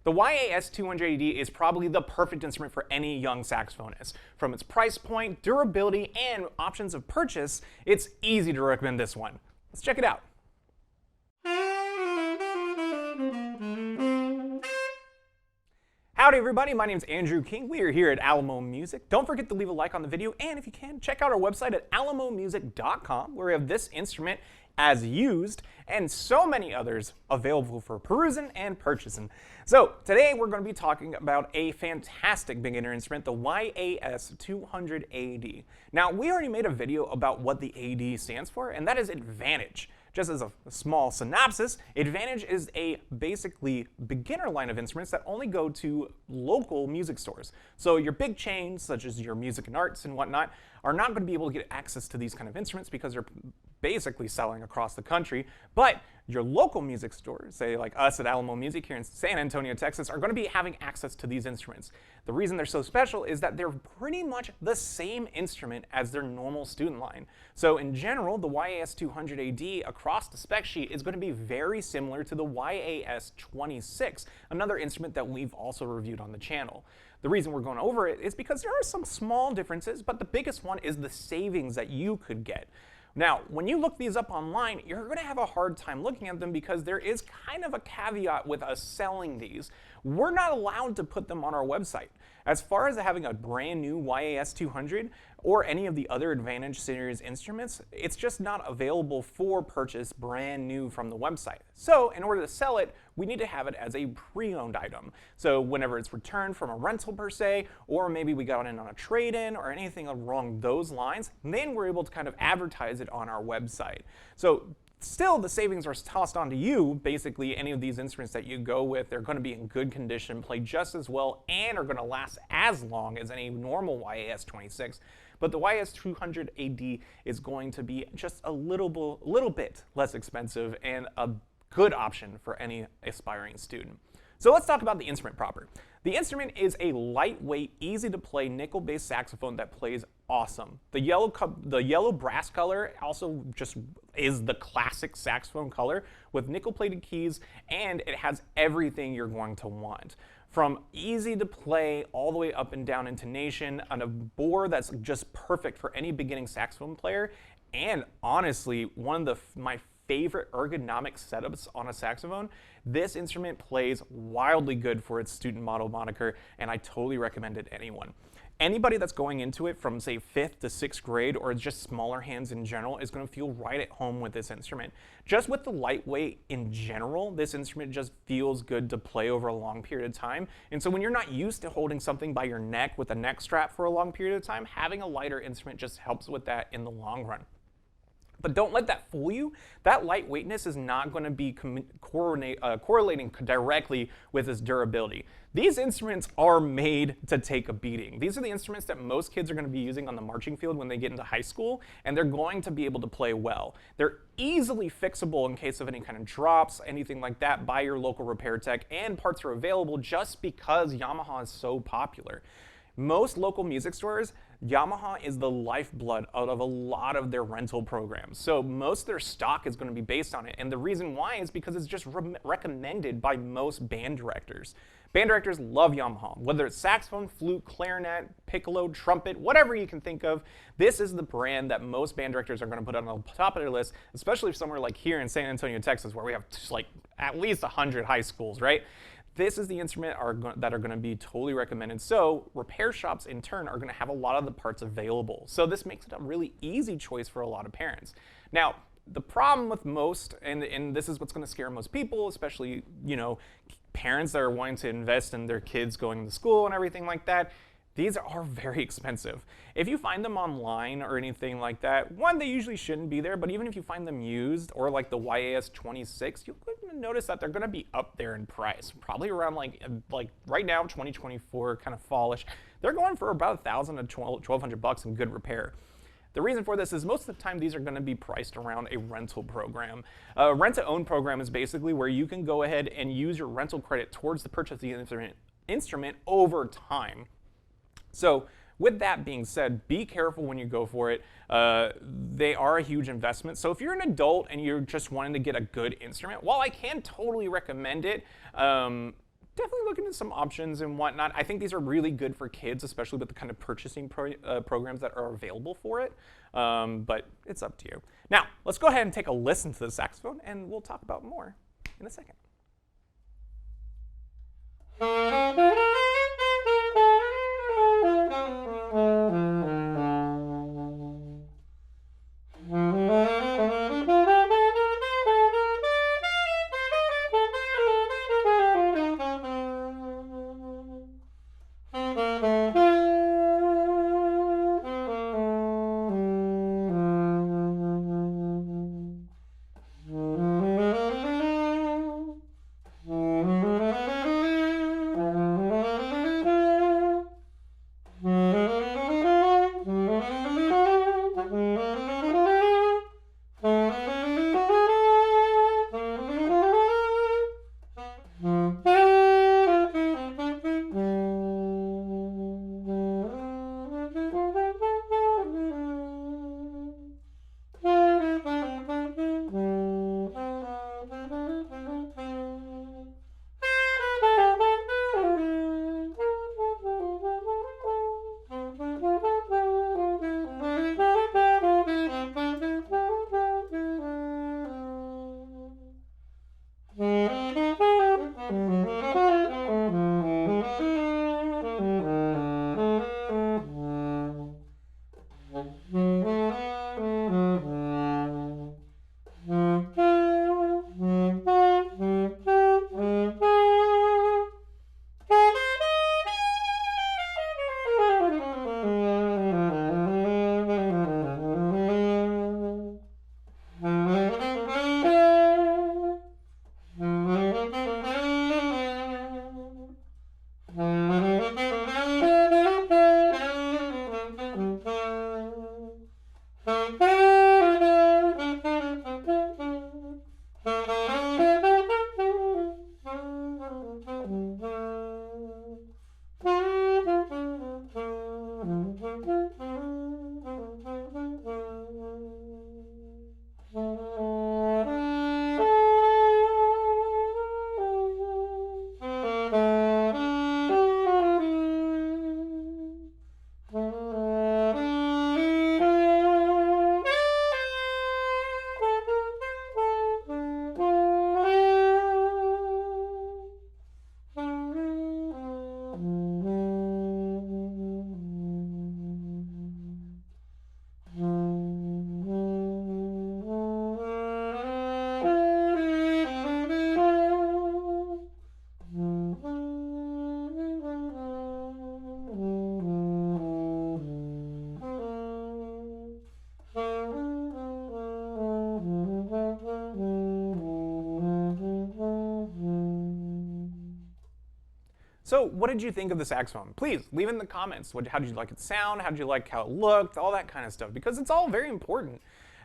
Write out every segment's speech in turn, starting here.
The YAS200AD is probably the perfect instrument for any young saxophonist. From its price point, durability, and options of purchase, it's easy to recommend this one. Let's check it out. Howdy everybody, my name is Andrew King. We are here at Alamo Music. Don't forget to leave a like on the video, and if you can, check out our website at alamomusic.com, where we have this instrument as used and so many others available for perusing and purchasing. So today we're going to be talking about a fantastic beginner instrument, the YAS200AD. Now, we already made a video about what the AD stands for, and that is Advantage. Just as a small synopsis, Advantage is a basically beginner line of instruments that only go to local music stores. So your big chains, such as your Music and Arts and whatnot, are not going to be able to get access to these kind of instruments because they're basically selling across the country. But your local music stores, say like us at Alamo Music here in San Antonio, Texas, are going to be having access to these instruments. The reason they're so special is that they're pretty much the same instrument as their normal student line. So in general, the YAS200AD across the spec sheet is going to be very similar to the YAS26, another instrument that we've also reviewed on the channel. The reason we're going over it is because there are some small differences, but the biggest one is the savings that you could get. Now, when you look these up online, you're going to have a hard time looking at them because there is kind of a caveat with us selling these. We're not allowed to put them on our website. As far as having a brand new YAS200 or any of the other Advantage series instruments, it's just not available for purchase brand new from the website. So in order to sell it, we need to have it as a pre-owned item. So whenever it's returned from a rental per se, or maybe we got it on a trade-in or anything along those lines, then we're able to kind of advertise it on our website. So still, the savings are tossed onto you. Basically, any of these instruments that you go with, they're going to be in good condition, play just as well, and are going to last as long as any normal YAS26. But the YAS200AD is going to be just a little bit less expensive and a good option for any aspiring student. So let's talk about the instrument proper. The instrument is a lightweight, easy-to-play nickel-based saxophone that plays awesome. The yellow brass color also just is the classic saxophone color with nickel-plated keys, and it has everything you're going to want. From easy to play all the way up and down intonation on a bore that's just perfect for any beginning saxophone player, and honestly, one of my favorite ergonomic setups on a saxophone. This instrument plays wildly good for its student model moniker, and I totally recommend it to anyone. Anybody that's going into it from, say, 5th to 6th grade or just smaller hands in general is going to feel right at home with this instrument. Just with the lightweight in general, this instrument just feels good to play over a long period of time. And so when you're not used to holding something by your neck with a neck strap for a long period of time, having a lighter instrument just helps with that in the long run. But don't let that fool you. That lightweightness is not going to be correlating directly with its durability. These instruments are made to take a beating. These are the instruments that most kids are going to be using on the marching field when they get into high school, and they're going to be able to play well. They're easily fixable in case of any kind of drops, anything like that, by your local repair tech, and parts are available just because Yamaha is so popular. Most local music stores, Yamaha is the lifeblood out of a lot of their rental programs. So most of their stock is going to be based on it. And the reason why is because it's just recommended by most band directors. Band directors love Yamaha, whether it's saxophone, flute, clarinet, piccolo, trumpet, whatever you can think of. This is the brand that most band directors are going to put on the top of their list, especially somewhere like here in San Antonio, Texas, where we have just like at least 100 high schools, right? This is the instrument that are going to be totally recommended. So repair shops in turn are going to have a lot of the parts available. So this makes it a really easy choice for a lot of parents. Now, the problem with most, and this is what's going to scare most people, especially, you know, parents that are wanting to invest in their kids going to school and everything like that, these are very expensive. If you find them online or anything like that, one, they usually shouldn't be there, but even if you find them used, or like the YAS26, you'll notice that they're gonna be up there in price. Probably around like right now, 2024, kind of fallish. They're going for about $1,000 to $1,200 in good repair. The reason for this is most of the time these are going to be priced around a rental program. A rent-to-own program is basically where you can go ahead and use your rental credit towards the purchase of the instrument over time. So with that being said, be careful when you go for it. They are a huge investment. So if you're an adult and you're just wanting to get a good instrument, while I can totally recommend it, definitely look into some options and whatnot. I think these are really good for kids, especially with the kind of purchasing programs that are available for it. But it's up to you. Now, let's go ahead and take a listen to the saxophone, and we'll talk about more in a second. So what did you think of the saxophone? Please leave in the comments. How did you like its sound? How did you like how it looked? All that kind of stuff, because it's all very important.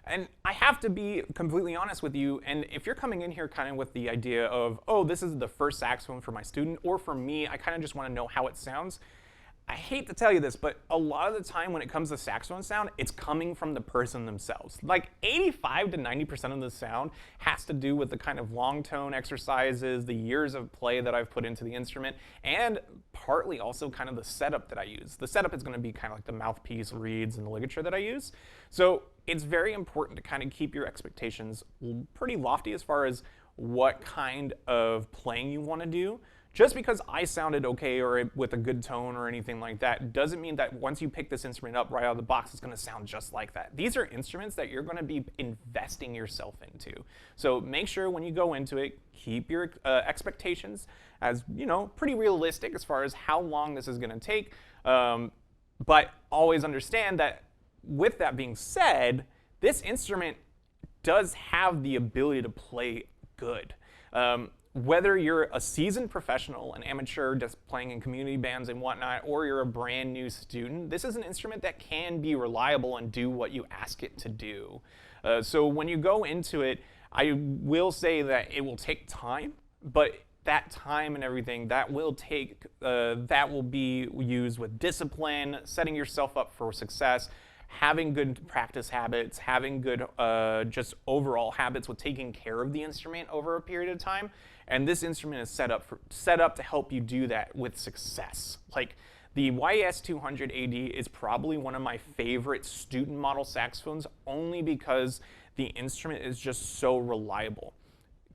And I have to be completely honest with you, and if you're coming in here kind of with the idea of, oh, this is the first saxophone for my student, or for me, I kind of just want to know how it sounds, I hate to tell you this, but a lot of the time when it comes to saxophone sound, it's coming from the person themselves. Like 85 to 90% of the sound has to do with the kind of long tone exercises, the years of play that I've put into the instrument, and partly also kind of the setup that I use. The setup is going to be kind of like the mouthpiece, reeds, and the ligature that I use. So it's very important to kind of keep your expectations pretty lofty as far as what kind of playing you want to do. Just because I sounded okay or with a good tone or anything like that doesn't mean that once you pick this instrument up right out of the box, it's going to sound just like that. These are instruments that you're going to be investing yourself into. So make sure when you go into it, keep your expectations as, you know, pretty realistic as far as how long this is going to take. But always understand that with that being said, this instrument does have the ability to play good. Whether you're a seasoned professional, an amateur just playing in community bands and whatnot, or you're a brand new student, this is an instrument that can be reliable and do what you ask it to do. So when you go into it, I will say that it will take time, but that time and everything, that will be used with discipline, setting yourself up for success, having good practice habits, having good just overall habits with taking care of the instrument over a period of time. And this instrument is set up to help you do that with success. Like, the YAS200AD is probably one of my favorite student model saxophones, only because the instrument is just so reliable.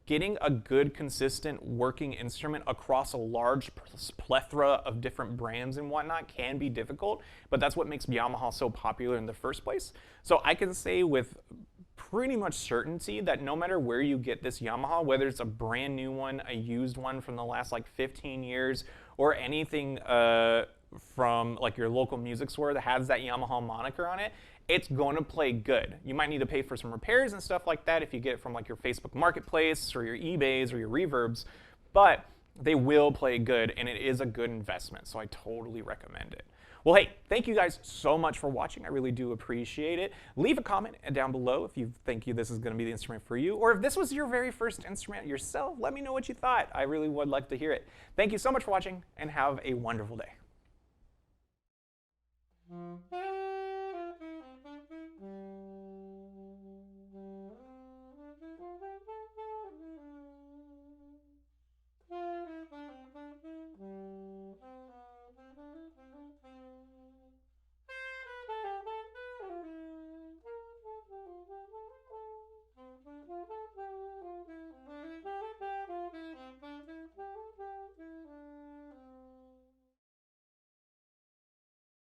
Getting a good, consistent working instrument across a large plethora of different brands and whatnot can be difficult, but that's what makes Yamaha so popular in the first place. So I can say with pretty much certainty that no matter where you get this Yamaha, whether it's a brand new one, a used one from the last like 15 years, or anything from like your local music store that has that Yamaha moniker on it, it's going to play good. You might need to pay for some repairs and stuff like that if you get it from like your Facebook Marketplace or your eBays or your Reverbs, but they will play good, and it is a good investment, so I totally recommend it. Well, hey, thank you guys so much for watching. I really do appreciate it. Leave a comment down below if you think this is going to be the instrument for you, or if this was your very first instrument yourself, let me know what you thought. I really would like to hear it. Thank you so much for watching, and have a wonderful day.